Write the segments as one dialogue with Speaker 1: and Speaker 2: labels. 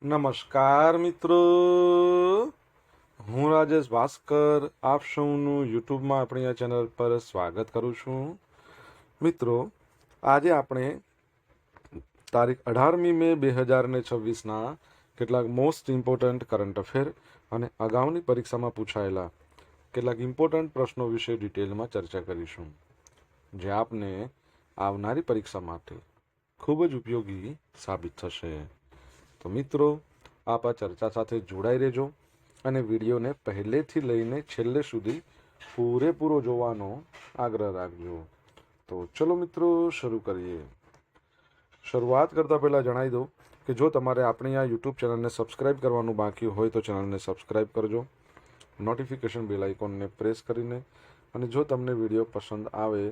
Speaker 1: નમસ્કાર મિત્રો, હું રાજેશ ભાસ્કર આપ સૌનું યુટ્યુબમાં આપણી આ ચેનલ પર સ્વાગત કરું છું. મિત્રો, આજે આપણે તારીખ 18મી મે 2026ના કેટલાક મોસ્ટ ઇમ્પોર્ટન્ટ કરંટ અફેર અને અગાઉની પરીક્ષામાં પૂછાયેલા કેટલાક ઇમ્પોર્ટન્ટ પ્રશ્નો વિશે ડિટેલમાં ચર્ચા કરીશું, જે આપને આવનારી પરીક્ષા માટે ખૂબ જ ઉપયોગી સાબિત થશે. તો મિત્રો, આપ આ ચર્ચા સાથે જોડાઈ રહેજો અને વિડીયોને પહેલેથી લઈને છેલ્લે સુધી પૂરેપૂરો જોવાનો આગ્રહ રાખજો. તો ચલો મિત્રો, શરૂ કરીએ. શરૂઆત કરતાં પહેલાં જણાવી દઉં કે જો તમારે આપણી આ યુટ્યુબ ચેનલને સબસ્ક્રાઇબ કરવાનું બાકી હોય તો ચેનલને સબસ્ક્રાઇબ કરજો, નોટિફિકેશન બેલ આઇકોનને પ્રેસ કરીને, અને જો તમને વિડીયો પસંદ આવે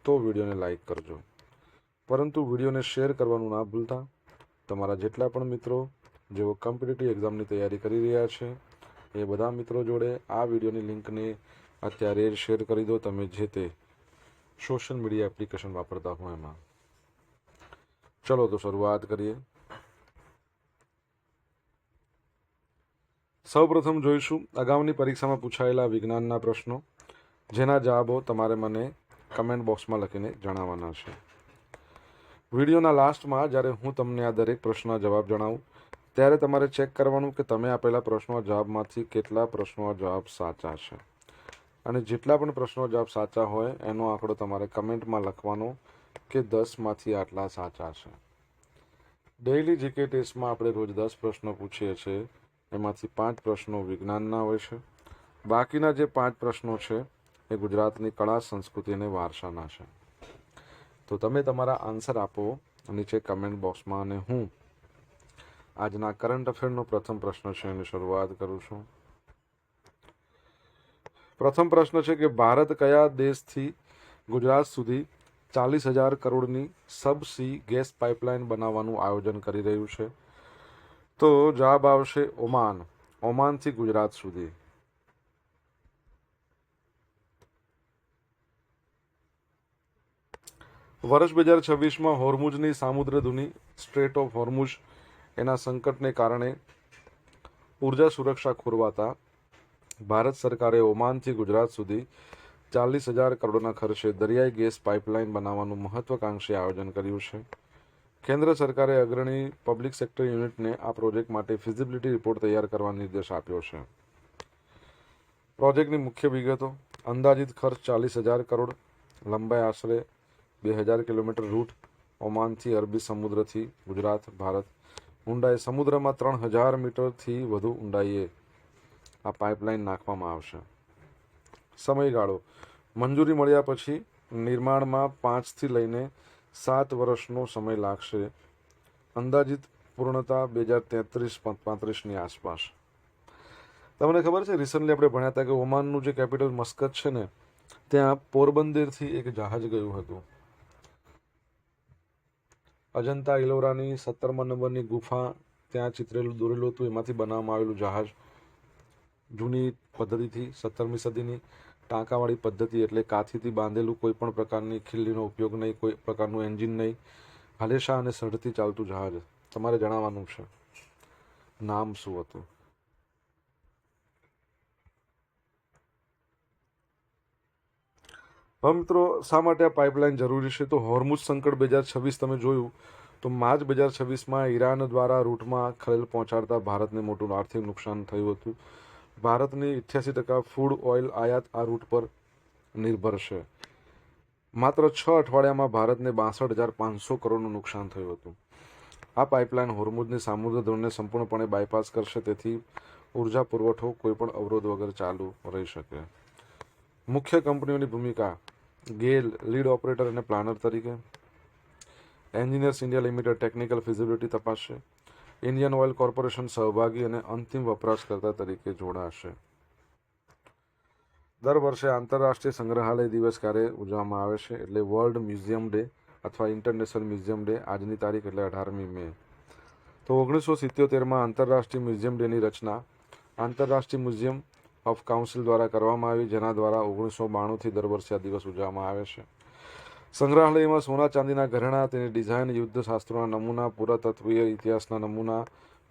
Speaker 1: તો વિડીયોને લાઈક કરજો. પરંતુ વિડીયોને શેર કરવાનું ના ભૂલતા. તમારા જેટલા પણ મિત્રો જેઓ કોમ્પિટિટિવ એક્ઝામની તૈયારી કરી રહ્યા છે એ બધા મિત્રો જોડે આ વિડીયોની લિંકને અત્યારે જ શેર કરી દો, તમે જે તે સોશિયલ મીડિયા એપ્લિકેશન વાપરતા હો એમાં. ચલો તો શરૂઆત કરીએ. સૌપ્રથમ જોઈશું અગાઉની પરીક્ષામાં પૂછાયેલા વિજ્ઞાનના પ્રશ્નો, જેના જવાબો તમારે મને કમેન્ટ બોક્સમાં લખીને જણાવવાના છે. વિડીયોના લાસ્ટમાં જ્યારે હું તમને આ દરેક પ્રશ્નના જવાબ જણાવું ત્યારે તમારે ચેક કરવાનું કે તમે આપેલા પ્રશ્નો જવાબમાંથી કેટલા પ્રશ્નો જવાબ સાચા છે, અને જેટલા પણ પ્રશ્નો જવાબ સાચા હોય એનો આંકડો તમારે કમેન્ટમાં લખવાનો કે 10માંથી આટલા સાચા છે. ડેઇલી જીકે ટેસ્ટમાં આપણે રોજ 10 પ્રશ્નો પૂછીએ છીએ, એમાંથી 5 પ્રશ્નો વિજ્ઞાનના હોય છે. બાકીના જે 5 પ્રશ્નો છે એ ગુજરાતની કળા, સંસ્કૃતિ અને વારસાના છે. તો તમે તમારા આન્સર આપો નીચે કમેન્ટ બોક્સમાં, અને હું આજના કરંટ અફેરનો પ્રથમ પ્રશ્ન છે એની શરૂઆત કરું છું. પ્રથમ પ્રશ્ન છે કે ભારત કયા દેશથી ગુજરાત સુધી 40,000 કરોડની સબસી ગેસ પાઇપલાઇન બનાવવાનું આયોજન કરી રહ્યું છે? તો જવાબ આવશે ઓમાન. ઓમાનથી ગુજરાત સુધી. વર્ષ 2026માં હોર્મુઝની સામુદ્રધુની સ્ટ્રેટ ઓફ હોર્મુઝ એના સંકટને કારણે ઉર્જા સુરક્ષા ખોરવાતા ભારત સરકારે ઓમાનથી ગુજરાત સુધી 40,000 કરોડના ખર્ચે દરિયાઈ ગેસ પાઇપલાઇન બનાવવાનું મહત્વાકાંક્ષી આયોજન કર્યું છે. કેન્દ્ર સરકારે અગ્રણી પબ્લિક સેક્ટર યુનિટને આ પ્રોજેક્ટ માટે ફિઝિબિલિટી રિપોર્ટ તૈયાર કરવા નિર્દેશ આપ્યો છે. પ્રોજેક્ટની મુખ્ય વિગતો: અંદાજિત ખર્ચ 40,000 કરોડ, લંબાઈ આશરે 2,000 કિલોમીટર, રૂટ ઓમાનથી અરબી સમુદ્રથી ગુજરાત, ભારત, ઊંડાઈ સમુદ્રમાં 3,000 મીટરથી વધુ ઊંડાઈએ આ પાઇપલાઇન નાખવામાં આવશે. સમયગાળો: મંજૂરી મળ્યા પછી નિર્માણમાં 5થી લઈને 7 વર્ષનો સમય લાગશે. અંદાજિત પૂર્ણતા 2033-35ની આસપાસ. તમને ખબર છે, રિસન્ટલી આપણે ભણ્યા હતા કે ઓમાનનું જે કેપિટલ મસ્કત છે ને, ત્યાં પોરબંદરથી એક જહાજ ગયું હતું. અજંતા ઇલોરાની 17મા નંબરની ગુફા ત્યાં ચિત્રેલું દોરેલું હતું, એમાંથી બનાવવામાં આવેલું જહાજ. જૂની પદ્ધતિથી 17મી સદીની ટાંકાવાળી પદ્ધતિ, એટલે કાથીથી બાંધેલું, કોઈ પણ પ્રકારની ખીલ્લીનો ઉપયોગ નહીં, કોઈ પ્રકારનું એન્જિન નહીં, હલેશા અને સઢથી ચાલતું જહાજ. તમારે જણાવવાનું છે નામ શું હતું. હવે મિત્રો, શા માટે આ પાઇપલાઇન જરૂરી છે? તો હોર્મુઝ સંકટ 2026 તમે જોયું તો માર્ચ 2026માં ઈરાન દ્વારા રૂટમાં ખલેલ પહોંચાડતા ભારતને મોટું આર્થિક નુકસાન થયું હતું. ભારતની 88% ફૂડ ઓઇલ આયાત આ રૂટ પર નિર્ભર છે. માત્ર 6 અઠવાડિયામાં ભારતને 62,500 કરોડનું નુકસાન થયું હતું. આ પાઇપલાઇન હોર્મુઝની સામુદ્રધુનીને સંપૂર્ણપણે બાયપાસ કરશે, તેથી ઉર્જા પુરવઠો કોઈપણ અવરોધ વગર ચાલુ રહી શકે. મુખ્ય કંપનીઓની ભૂમિકા: ગેલ લીડ ઓપરેટર અને પ્લાનર તરીકે, engineers India limited technical feasibility તપાસશે, ઇન્ડિયન ઓઇલ કોર્પોરેશન સહભાગી અને અંતિમ વપરાશકર્તા તરીકે જોડાશે. દર વર્ષે આંતરરાષ્ટ્રીય સંગ્રહાલય દિવસ ક્યારે ઉજવવામાં આવે છે? એટલે વર્લ્ડ મ્યુઝિયમ ડે અથવા ઇન્ટરનેશનલ મ્યુઝિયમ ડે. આજની તારીખ એટલે 18મી મે. તો 1977માં આંતરરાષ્ટ્રીય મ્યુઝિયમ ડેની રચના આંતરરાષ્ટ્રીય મ્યુઝિયમ ઓફ કાઉન્સિલ દ્વારા કરવામાં આવી, જેના દ્વારા 1992થી દર વર્ષે આ દિવસ ઉજવવામાં આવે છે. સંગ્રહાલયમાં સોના ચાંદીના ઘરેણાં, તેની ડિઝાઇન, યુદ્ધ શાસ્ત્રોના નમૂના, પુરાતત્વીય ઇતિહાસના નમૂના,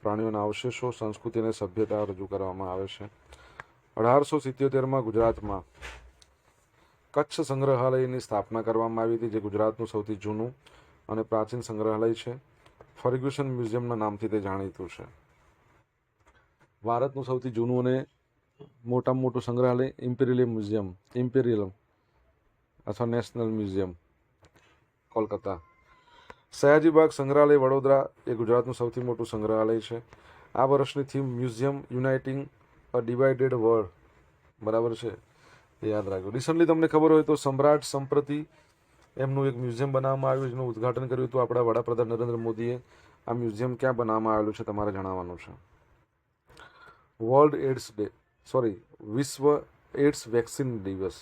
Speaker 1: પ્રાણીઓના અવશેષો, સંસ્કૃતિ અને સભ્યતા રજૂ કરવામાં આવે છે. 1877માં ગુજરાતમાં કચ્છ સંગ્રહાલયની સ્થાપના કરવામાં આવી હતી, જે ગુજરાતનું સૌથી જૂનું અને પ્રાચીન સંગ્રહાલય છે. ફર્ગ્યુસન મ્યુઝિયમના નામથી તે જાણીતું છે. ભારતનું સૌથી જૂનું અને મોટામાં મોટું સંગ્રહાલય ઇમ્પિરિયલ અથવા નેશનલ મ્યુઝિયમ, કોલકાતા. સયાજી બાગ સંગ્રહાલય વડોદરા એ ગુજરાતનું સૌથી મોટું સંગ્રહાલય છે. આ વર્ષની થીમ મ્યુઝિયમ યુનાઇટિંગ અ ડિવાઇડેડ વર્લ્ડ, બરાબર છે, એ યાદ રાખજો. રિસન્ટલી તમને ખબર હોય તો સમ્રાટ સંપ્રતિ એમનું એક મ્યુઝિયમ બનાવવામાં આવ્યું, જેનું ઉદ્ઘાટન કર્યું હતું આપણા વડાપ્રધાન નરેન્દ્ર મોદીએ. આ મ્યુઝિયમ ક્યાં બનાવવામાં આવેલું છે તમારે જણાવવાનું છે. વિશ્વ એડ્સ વેક્સિન દિવસ.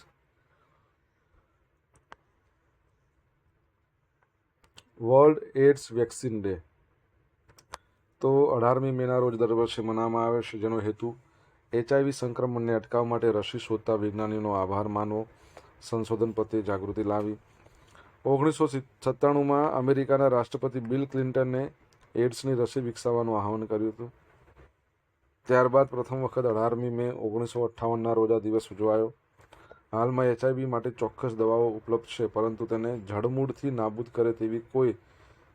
Speaker 1: વર્લ્ડ એડ્સ વેક્સિન ડે તો 18મી મેના રોજ દર વર્ષે મનાવવામાં આવે છે, જેનો હેતુ HIV સંક્રમણને અટકાવવા માટે રસી શોધતા વિજ્ઞાનીઓનો આભાર માનવો, સંશોધન પ્રત્યે જાગૃતિ લાવી. 1997માં અમેરિકાના રાષ્ટ્રપતિ બિલ ક્લિન્ટને એડ્સની રસી વિકસાવવાનું આહ્વાન કર્યું હતું. ત્યારબાદ પ્રથમ વખત 18મી મે 1958ના રોજ આ દિવસ ઉજવાયો. હાલમાં HIV માટે ચોક્કસ દવાઓ ઉપલબ્ધ છે, પરંતુ તેને જડમૂળથી નાબૂદ કરે તેવી કોઈ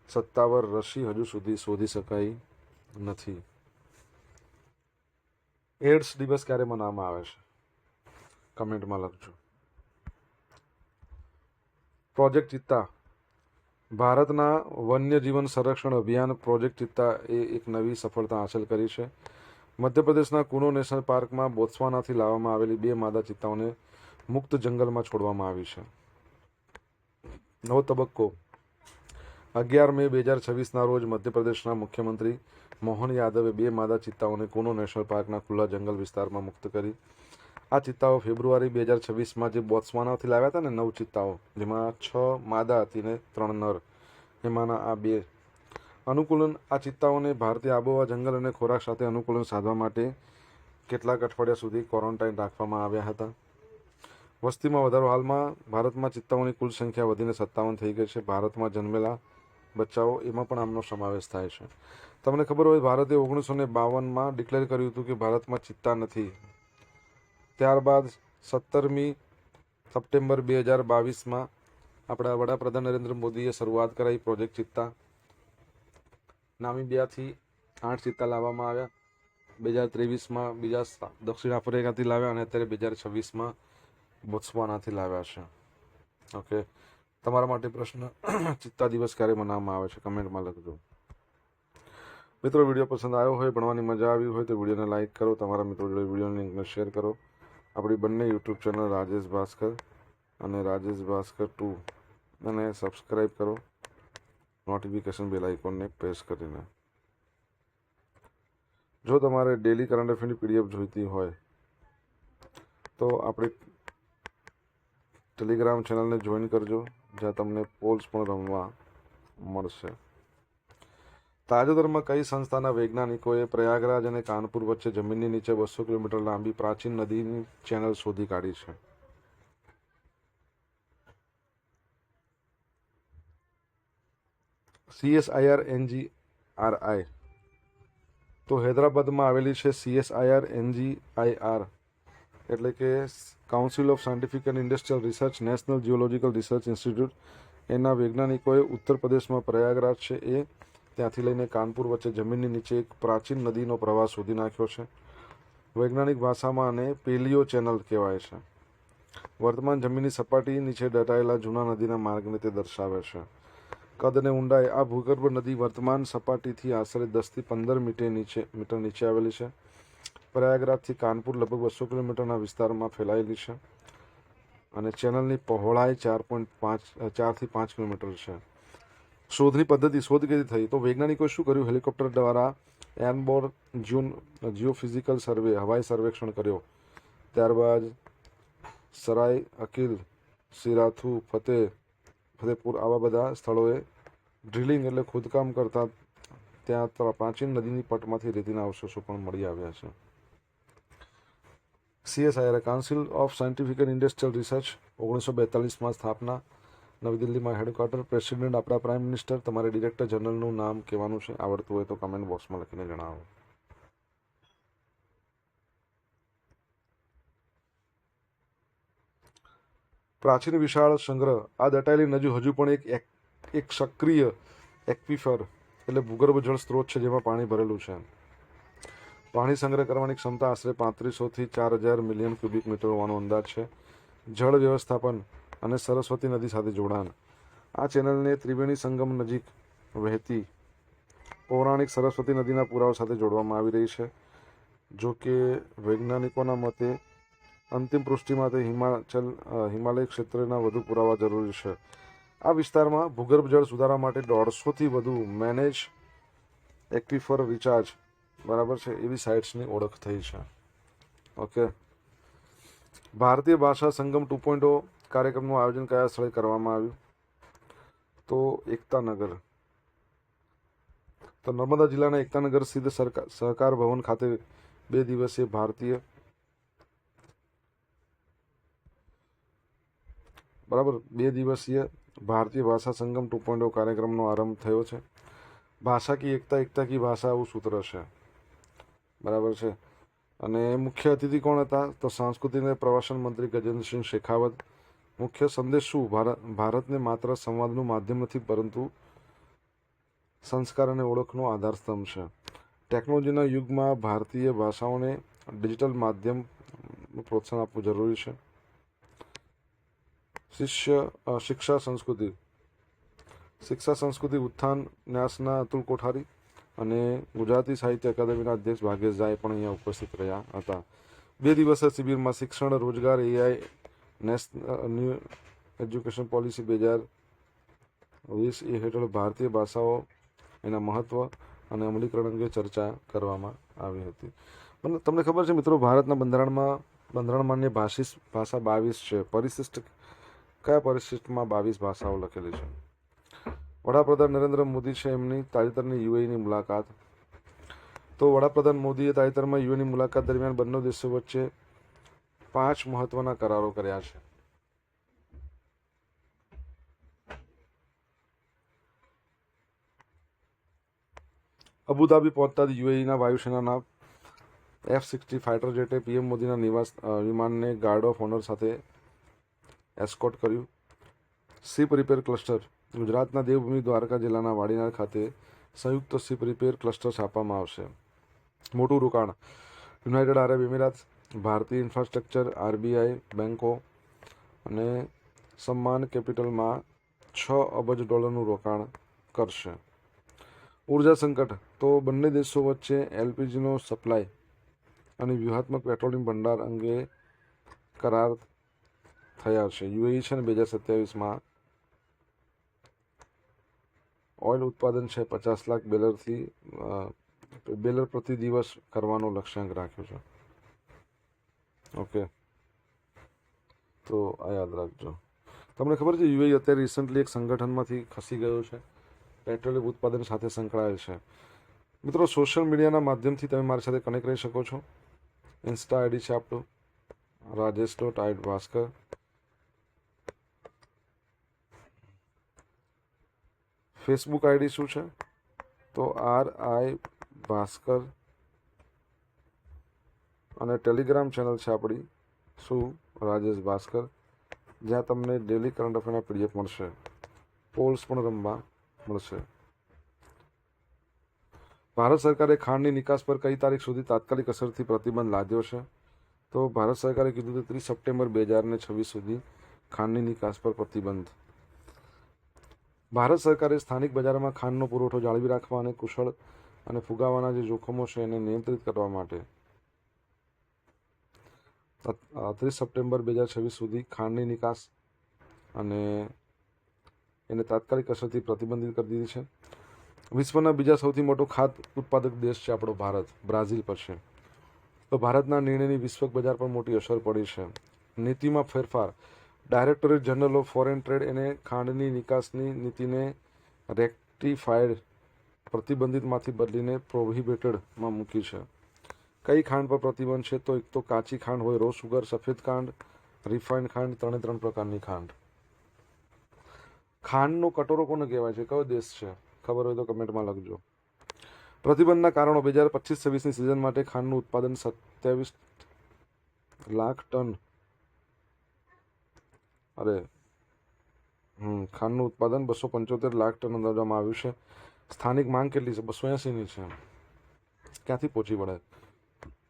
Speaker 1: સત્તાવાર રસી હજુ સુધી શોધી શકાઈ નથી. એડ્સ દિવસ ક્યારે મનાવવામાં આવે છે? કમેન્ટમાં લખજો. પ્રોજેક્ટ ચિત્તા. ભારતના વન્યજીવન સંરક્ષણ અભિયાન પ્રોજેક્ટ ચિત્તા એ એક નવી સફળતા હાંસલ કરી છે. મધ્યપ્રદેશના કુનો નેશનલ પાર્કમાં બોત્સવાનાથી લાવવામાં આવેલી 2 માદા ચિત્તાઓને મુક્ત જંગલમાં છોડવામાં આવી છે. નવો તબક્કો. 11 મે 2026ના રોજ મધ્યપ્રદેશના મુખ્યમંત્રી મોહન યાદવે 2 માદા ચિત્તાઓને કુનો નેશનલ પાર્કના ખુલ્લા જંગલ વિસ્તારમાં મુક્ત કરી. આ ચિત્તાઓ ફેબ્રુઆરી 2026માં જે બોત્સવાનાથી લાવ્યા હતા ને 9 ચિત્તાઓ, જેમાં 6 માદા હતી ને 3 નર, એમાંના આ 2 અનુકૂલન. આ ચિત્તાઓને ભારતીય આબોહવા, જંગલ અને ખોરાક સાથે અનુકૂલન સાધવા માટે કેટલાક અઠવાડિયા સુધી ક્વોરન્ટાઇન રાખવામાં આવ્યા હતા. વસ્તીમાં વધારો. હાલમાં ભારતમાં ચિત્તાઓની કુલ સંખ્યા વધીને 57 થઈ ગઈ છે. ભારતમાં જન્મેલા બચ્ચાઓ એમાં પણ આમનો સમાવેશ થાય છે. તમને ખબર હોય, ભારતે 1952માં ડિક્લેર કર્યું હતું કે ભારતમાં ચિત્તા નથી. ત્યારબાદ 17મી સપ્ટેમ્બર 2022માં આપણા વડાપ્રધાન નરેન્દ્ર મોદીએ શરૂઆત કરાઈ પ્રોજેક્ટ ચિત્તા. નામીબિયાથી 8 ચિત્તા લાવવામાં આવ્યા. 2023માં બીજા દક્ષિણ આફ્રિકાથી લાવ્યા અને અત્યારે 2026માં બોત્સવાનાથી લાવ્યા છે. ઓકે, તમારા માટે પ્રશ્ન, ચિત્તા દિવસ ક્યારે મનાવવામાં આવે છે? કમેન્ટમાં લખજો. મિત્રો, વિડીયો પસંદ આવ્યો હોય, ભણવાની મજા આવી હોય તો વિડીયોને લાઇક કરો, તમારા મિત્રો જોડે વિડીયોની લિંકને શેર કરો. આપણી બંને યુટ્યુબ ચેનલ રાજેશ ભાસ્કર અને રાજેશ ભાસ્કર 2 અને સબસ્ક્રાઈબ કરો, નોટિફિકેશન બેલ આઇકોનને પ્રેસ કરીને. જો તમારે ડેલી કરંટ અફેરની PDF જોઈતી હોય તો આપણી ટેલિગ્રામ ચેનલને જોઈન કરજો, જ્યાં તમને પોલ્સ પણ રમવા મળશે. તાજેતરમાં કઈ સંસ્થાના વૈજ્ઞાનિકોએ પ્રયાગરાજ અને કાનપુર વચ્ચે જમીનની નીચે 200 કિલોમીટર લાંબી પ્રાચીન નદીની ચેનલ શોધી કાઢી છે? CSIR-NGRI. તો હૈદરાબાદમાં આવેલી છે CSIR-NGIR, એટલે કે council of scientific and industrial research, national geological research institute. એના વૈજ્ઞાનિકોએ ઉત્તર પ્રદેશમાં પ્રયાગરાજ છે ત્યાંથી લઈને કાનપુર વચ્ચે જમીનની નીચે એક પ્રાચીન નદીનો પ્રવાહ શોધી નાખ્યો છે. વૈજ્ઞાનિક ભાષામાં આને પેલિયો ચેનલ કહેવાય છે. વર્તમાન જમીનની સપાટી નીચે દટાયેલા જૂના નદીના માર્ગને તે દર્શાવે છે. કદ અને ઊંડાઈ. આ ભૂગર્ભ નદી વર્તમાન સપાટીથી આશરે 10 થી 15 મીટર નીચે આવેલી છે. પ્રયાગરાજથી કાનપુર લગભગ 200 કિલોમીટરના વિસ્તારમાં ફેલાયેલી છે અને ચેનલની પહોળાઈ 4 થી 5 કિલોમીટર છે. શોધની પદ્ધતિ. શોધ કેવી થઈ? તો વૈજ્ઞાનિકોએ શું કર્યું? હેલિકોપ્ટર દ્વારા એરબોર્ન જીઓફિઝિકલ સર્વે, હવાઈ સર્વેક્ષણ કર્યો. ત્યારબાદ સરાય અકીલ, સિરાથુ, ફતેપુર આવા બધા સ્થળોએ ડ્રિલિંગ એટલે ખોદકામ કરતા ત્યાં પ્રાચીન નદીની પટમાંથી રેતીના અવશેષો પણ મળી આવ્યા છે. CSIR council of scientific and industrial research 1942માં સ્થાપના. નવી દિલ્હીમાં હેડક્વાર્ટર. પ્રેસિડેન્ટ આપણા પ્રાઇમ મિનિસ્ટર. તમારે ડિરેક્ટર જનરલનું નામ કહેવાનું છે, આવડતું હોય તો કમેન્ટ બોક્સમાં લખીને જણાવો. પ્રાચીન વિશાળ સંગ્રહ. આ દટાયેલી નદી હજુ પણ એક સક્રિય એક્વિફર એટલે ભૂગર્ભ જળ સ્ત્રોત છે જેમાં પાણી ભરેલું છે. પાણી સંગ્રહ કરવાની ક્ષમતા આશરે 3500 થી 4000 મિલિયન ક્યુબિક મીટર હોવાનો અંદાજ છે. જળ વ્યવસ્થાપન અને સરસ્વતી નદી સાથે જોડાણ. આ ચેનલને ત્રિવેણી સંગમ નજીક વહેતી પૌરાણિક સરસ્વતી નદીના પુરાવા સાથે જોડવામાં આવી રહી છે. જો કે વૈજ્ઞાનિકોના મતે અંતિમ પુષ્ટિ માટે હિમાલય ક્ષેત્રના વધુ પુરાવા જરૂરી છે. આ વિસ્તારમાં ભૂગર્ભ જળ સુધારવા માટે 150થી વધુ મેનેજ એક્વિફર રિચાર્જ બરાબર છે એવી સાઇટ્સની ઓળખ થઈ છે. ઓકે. ભારતીય ભાષા સંગમ 2.0 કાર્યક્રમનું આયોજન કયા સ્થળે કરવામાં આવ્યું? તો એકતાનગર. તો નર્મદા જિલ્લાના એકતાનગર સ્થિત સહકાર ભવન ખાતે 2 દિવસીય ભારતીય ભાષા સંગમ 2.0 કાર્યક્રમનો આરંભ થયો છે. ભાષા કી એકતા, એકતા કી ભાષા આવું સૂત્ર છે, બરાબર છે. અને મુખ્ય અતિથિ કોણ હતા? તો સાંસ્કૃતિક અને પ્રવાસન મંત્રી ગજેન્દ્રસિંહ શેખાવત. મુખ્ય સંદેશ શું? ભારતને માત્ર સંવાદનું માધ્યમ નથી પરંતુ સંસ્કાર અને ઓળખનો આધારસ્તંભ છે. ટેકનોલોજીના યુગમાં ભારતીય ભાષાઓને ડિજિટલ માધ્યમનું પ્રોત્સાહન આપવું જરૂરી છે. શિક્ષા સંસ્કૃતિ ઉત્થાન ન્યાસના અતુલ કોઠારી અને ગુજરાતી સાહિત્ય અકાદમીના અધ્યક્ષ ભાગેશ ઝાએ પણ અહીંયા ઉપસ્થિત રહ્યા હતા. 2 દિવસીય શિબિરમાં શિક્ષણ, રોજગાર, AI, ન્યૂ એજ્યુકેશન પોલિસી 2020 હેઠળ ભારતીય ભાષાઓ, એના મહત્વ અને અમલીકરણ અંગે ચર્ચા કરવામાં આવી હતી. તમને ખબર છે મિત્રો, ભારતના બંધારણમાન્ય ભાષા 22 છે. પરિશિષ્ટ કયા પરિશિષ્ટમાં 22 ભાષાઓ લખેલી છે? વડાપ્રધાન નરેન્દ્ર મોદી છે, એમની તાજેતરની UAEની મુલાકાત. તો વડાપ્રધાન મોદીએ તાજેતરમાં UAEની મુલાકાત દરમિયાન બંને દેશો વચ્ચે 5 મહત્વના કરારો કર્યા છે. અબુધાબી પહોંચતા UAEના વાયુસેનાના F-60 ફાઇટર જેટે PM મોદીના નિવાસ વિમાનને ગાર્ડ ઓફ ઓનર સાથે એસ્કોર્ટ કર્યું. Ship repair cluster. ગુજરાતના દેવભૂમિ દ્વારકા જિલ્લાના વાડીનાર ખાતે સંયુક્ત શિપ રિપેર ક્લસ્ટર સ્થાપવામાં આવશે. મોટું રોકાણ. યુનાઇટેડ આરબ એમિરાત, ભારતીય ઇન્ફ્રાસ્ટ્રક્ચર, RBI બેન્કો અને સમ્માન કેપિટલમાં $6 અબજ રોકાણ કરશે. ઉર્જા સંકટ. તો બંને દેશો વચ્ચે LPGનો સપ્લાય અને વ્યૂહાત્મક પેટ્રોલિયમ ભંડાર અંગે કરાર થયા છે. UAE છે ને 2027માં ઓઇલ ઉત્પાદન છે 50 લાખ બેરલ પ્રતિ દિવસ કરવાનો લક્ષ્યાંક રાખ્યો છે. ઓકે, તો આ યાદ રાખજો. તમને ખબર છે UAE અત્યારે રિસન્ટલી એક સંગઠનમાંથી ખસી ગયો છે, પેટ્રોલિયમ ઉત્પાદન સાથે સંકળાયેલ છે. મિત્રો, સોશિયલ મીડિયાના માધ્યમથી તમે મારી સાથે કનેક્ટ રહી શકો છો. ઇન્સ્ટા ID છે આપણું rajesh.ભાસ્કર. ફેસબુક ID શું છે? તો RI ભાસ્કર. અને ટેલિગ્રામ ચેનલ છે આપણી શું? રાજેશ ભાસ્કર, જ્યાં તમને ડેલી કરંટ અફેરના PDF મળશે, પોલ્સ પણ રમવા મળશે. ભારત સરકારે ખાંડની નિકાસ પર કઈ તારીખ સુધી તાત્કાલિક અસરથી પ્રતિબંધ લાદ્યો છે? તો ભારત સરકારે કીધું કે 30 સપ્ટેમ્બર 2026 સુધી ખાંડની નિકાસ પર પ્રતિબંધ. ભારત સરકારે સ્થાનિક બજારોમાં ખાંડનો પુરવઠો જાળવી રાખવા અને કુશળ અને ફુગાવાના જે જોખમો છે એને નિયંત્રિત કરવા માટે 30 સપ્ટેમ્બર 2026 સુધી ખાંડની નિકાસ અને એને તાત્કાલિક અસરથી પ્રતિબંધિત કરી દીધી છે. વિશ્વના બીજા સૌથી મોટો ખાદ્ય ઉત્પાદક દેશ છે આપણો ભારત, બ્રાઝિલ પછી. તો ભારતના નિર્ણયની વિશ્વ બજાર પર મોટી અસર પડી છે. નીતિમાં ફેરફાર. Directorate general of foreign trade એને ખાંડની નિકાસની નીતિને રેક્ટિફાઈડ પ્રતિબંધિતમાંથી બદલીને પ્રોહિબિટેડમાં મૂકી છે. કઈ ખાંડ પર પ્રતિબંધ છે? તો એક તો કાચી ખાંડ હોય, રો સુગર, સફેદ ખાંડ, રિફાઇન્ડ ખાંડ, 3 પ્રકારની ખાંડ. ખાંડનો કટોરો કોને કહેવાય છે? કયો દેશ છે? ખબર હોય તો કમેન્ટમાં લખજો. પ્રતિબંધના કારણો 2025-26ની સિઝન માટે ખાંડનું ઉત્પાદન 27 લાખ ટન. ખાંડનું ઉત્પાદન 275 લાખ ટન અંદાજવામાં આવ્યું છે. સ્થાનિક માંગ કેટલી છે? 280ની છે. ક્યાંથી પહોંચી વળે?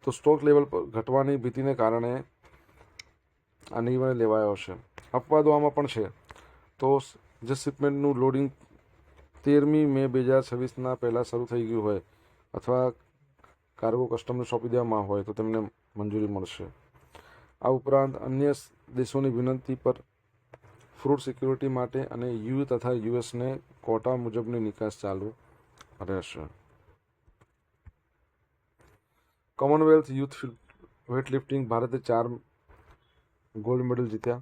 Speaker 1: તો સ્ટોક લેવલ પર ઘટવાની ભીતિને કારણે આ નિર્ણય લેવાયો છે. અપવાદો આમાં પણ છે. તો જે શિપમેન્ટનું લોડિંગ 13મી મે 2026ના પહેલાં શરૂ થઈ ગયું હોય અથવા કાર્ગો કસ્ટમને સોંપી દેવામાં હોય તો તેમને મંજૂરી મળશે. આ ઉપરાંત અન્ય દેશોની વિનંતી પર ફ્રૂટ સિક્યુરિટી માટે અને યુ તથા યુએસને કોટા મુજબની નિકાસ ચાલુ રહેશે. કોમનવેલ્થ યુથ વેઇટલિફ્ટિંગ ભારતે 4 ગોલ્ડ મેડલ જીત્યા.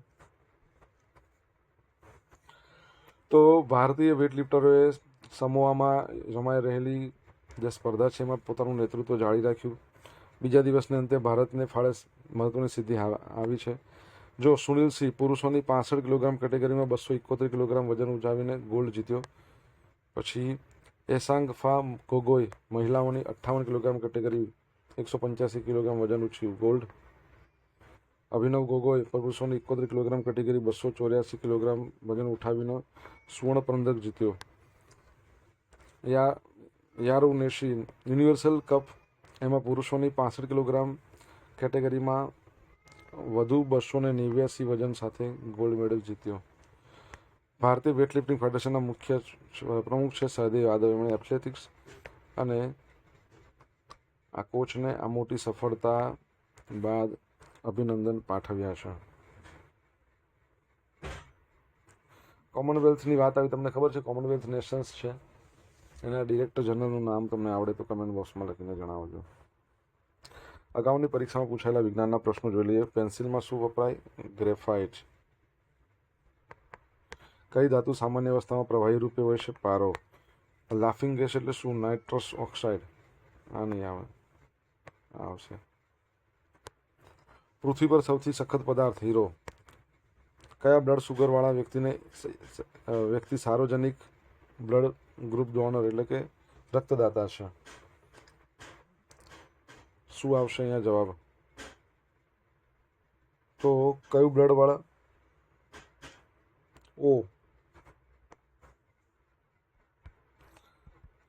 Speaker 1: તો ભારતીય વેઇટલિફ્ટરોએ સમોઆમાં રમાઈ રહેલી જે સ્પર્ધા છે એમાં પોતાનું નેતૃત્વ જાળી રાખ્યું. બીજા દિવસને અંતે ભારતને ફાળે મહત્વની સિદ્ધિ આવી છે. જો સુનિલ સિંહ પુરુષોની 65 કિલોગ્રામ કેટેગરીમાં 271 કિલોગ્રામ વજન ઉંચાવીને ગોલ્ડ જીત્યો. પછી એસાંગ ફા ગોગોઈ મહિલાઓની 58 કિલોગ્રામ કેટેગરી 185 કિલોગ્રામ વજન ઉંચ્યું ગોલ્ડ. અભિનવ ગોગોઈ પુરુષોની 71 કિલોગ્રામ કેટેગરી 284 કિલોગ્રામ વજન ઉઠાવીને સુવર્ણ પદક જીત્યો. યારુનેશી યુનિવર્સલ કપ એમાં પુરુષોની 65 કિલોગ્રામ કેટેગરીમાં વધુ 289 વજન સાથે ગોલ્ડ મેડલ જીત્યો. ભારતીય વેઇટલિફ્ટિંગ ફેડરેશનના મુખ્ય પ્રમુખ છે સહદેવ યાદવ. એમણે એથ્લેટિક્સ અને આ કોચને આ મોટી સફળતા બાદ અભિનંદન પાઠવ્યા છે. કોમનવેલ્થની વાત આવી, તમને ખબર છે કોમનવેલ્થ નેશન્સ છે એના ડિરેક્ટર જનરલનું નામ તમને આવડે તો કમેન્ટ બોક્સમાં લખીને જણાવજો. અગાઉની પરીક્ષામાં પૂછાયેલા વિજ્ઞાનના પ્રશ્નો જોઈ લઈએ. પેન્સિલમાં શું વપરાય? ગ્રેફાઇટ. કઈ ધાતુ સામાન્ય અવસ્થામાં પ્રવાહી રૂપે હોય છે? પારો. લાફિંગ ગેસ એટલે શું? Nitrous oxide. આ નહીં આવે, આવશે. પૃથ્વી પર સૌથી સખત પદાર્થ? હીરો. કયા બ્લડ સુગરવાળા વ્યક્તિ સાર્વજનિક બ્લડ ગ્રુપ ડોનર એટલે કે રક્તદાતા છે? શું આવશે અહીંયા જવાબ? તો કયું બ્લડ વાળા? ઓ.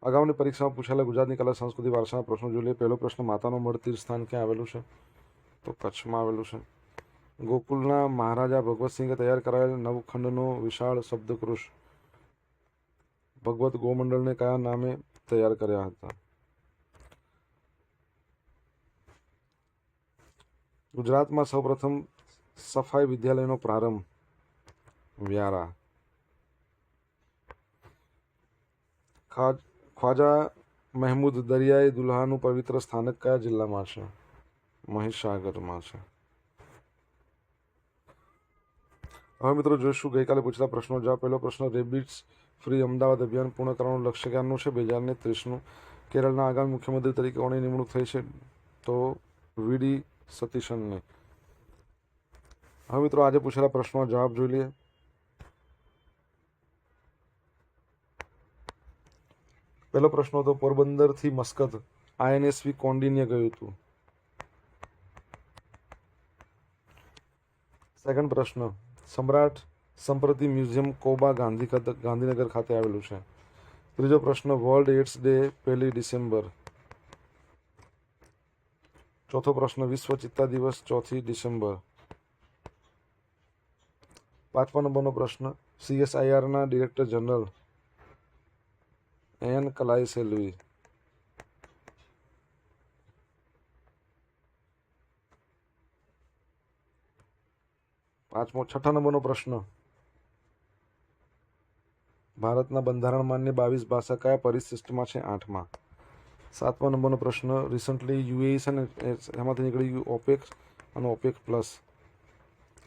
Speaker 1: અગાઉની પરીક્ષામાં પૂછાયેલા ગુજરાતની કલા સંસ્કૃતિ વારસાના પ્રશ્નો જોઈ લઈએ. પહેલો પ્રશ્ન, માતાનું મઢ તીર્થ સ્થાન ક્યાં આવેલું છે? તો કચ્છમાં આવેલું છે. ગોકુલના મહારાજા ભગવતસિંહે તૈયાર કરાયેલ નવખંડનો વિશાળ શબ્દકોશ ભગવત ગોમંડળને કયા નામે તૈયાર કર્યા હતા? ગુજરાતમાં સૌપ્રથમ સફાઈ વિદ્યાલયનો પ્રારંભ? વ્યારા. ખ્વાજા મહેમૂદ દરિયાઈ દુલ્હાનું પવિત્ર સ્થાનક કયા જિલ્લામાં છે? મહીસાગરમાં છે. હવે મિત્રો જોઈશું ગઈકાલે પૂછેલા પ્રશ્નો જવાબ. પહેલો પ્રશ્ન, રેબિટ્સ ફ્રી અમદાવાદ અભિયાન પૂર્ણ કરવાનું લક્ષ્ય ક્યારનું છે? 2030નું. કેરળના આગામી મુખ્યમંત્રી તરીકે કોની નિમણૂક થઈ છે? તો વીડી સતીશનની. હવે મિત્રો આજે પૂછેલા પ્રશ્નો જવાબ જોઈ લઈએ. પહેલો પ્રશ્ન હતો, પોરબંદરથી મસ્કત INSV કોન્ડિન્ય ગયું હતું. સેકન્ડ પ્રશ્ન, સમ્રાટ સંપ્રતિ મ્યુઝિયમ કોબા ગાંધીનગર ખાતે આવેલું છે. ત્રીજો પ્રશ્ન, વર્લ્ડ એઇડ્સ ડે 1 ડિસેમ્બર. ચોથો પ્રશ્ન, વિશ્વ ચિત્તા દિવસ 4 ડિસેમ્બર. પાંચમા નંબરનો પ્રશ્ન, CSIRના ડિરેક્ટર જનરલ એન કલાઇસેલ્વી. છઠ્ઠા નંબરનો પ્રશ્ન, ભારતના બંધારણ માન્ય 22 ભાષા કયા પરિશિષ્ટમાં છે? 8માં. સાતમા નંબરનો પ્રશ્ન, રિસન્ટલી UAE છે ને એમાંથી નીકળી ગયું OPEC અને OPEC પ્લસ.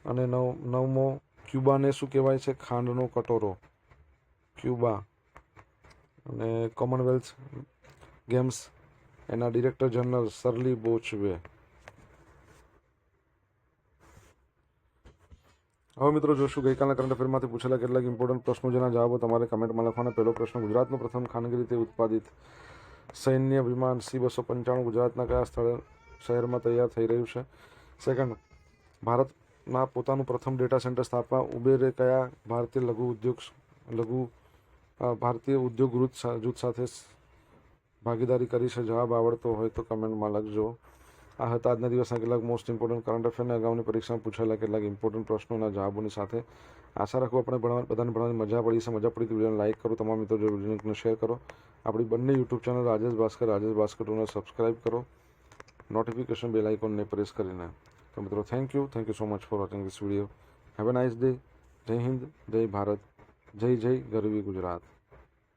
Speaker 1: અને નવમો, ક્યુબાને શું કહેવાય છે? ખાંડનો કટોરો, ક્યુબા. અને કોમનવેલ્થ ગેમ્સ એના ડિરેક્ટર જનરલ શર્લી બોચવે. હવે મિત્રો જોશું ગઈકાલના કરંટ અફેરમાંથી પૂછેલા કેટલાક ઇમ્પોર્ટન્ટ પ્રશ્નો જેના જવાબો તમારે કમેન્ટમાં લખવાના. પહેલો પ્રશ્ન, ગુજરાતનું પ્રથમ ખાનગી રીતે ઉત્પાદિત સૈન્ય વિમાન C-295 ગુજરાતના કયા શહેરમાં તૈયાર થઈ રહ્યું છે? સેકન્ડ, ભારતમાં પોતાનું પ્રથમ ડેટા સેન્ટર સ્થાપવા ઉબેરે કયા ભારતીય ઉદ્યોગ જૂથ સાથે ભાગીદારી કરી છે? જવાબ આવડતો હોય તો કમેન્ટમાં લખજો. આ હતા આજના દિવસના કેટલાક મોસ્ટ ઇમ્પોર્ટન્ટ કરંટ અફેરના અગાઉની પરીક્ષામાં પૂછાયેલા કેટલાક ઇમ્પોર્ટન્ટ પ્રશ્નોના જવાબોની સાથે. આશા રાખું આપણે બધાને ભણવાની મજા પડી છે. મજા પડી તો વિડીયોને લાઇક કરો, તમામ મિત્રો જો વિડીયોને શેર કરો. આપણી બંને યુટ્યુબ ચેનલ રાજેશ ભાસ્કર 2ને સબસ્ક્રાઈબ કરો, નોટિફિકેશન બેલ આઇકોનને પ્રેસ કરીને. તો મિત્રો thank you so much for watching this video. Have a nice day. Jai Hind, જય ભારત, જય ગરવી ગુજરાત.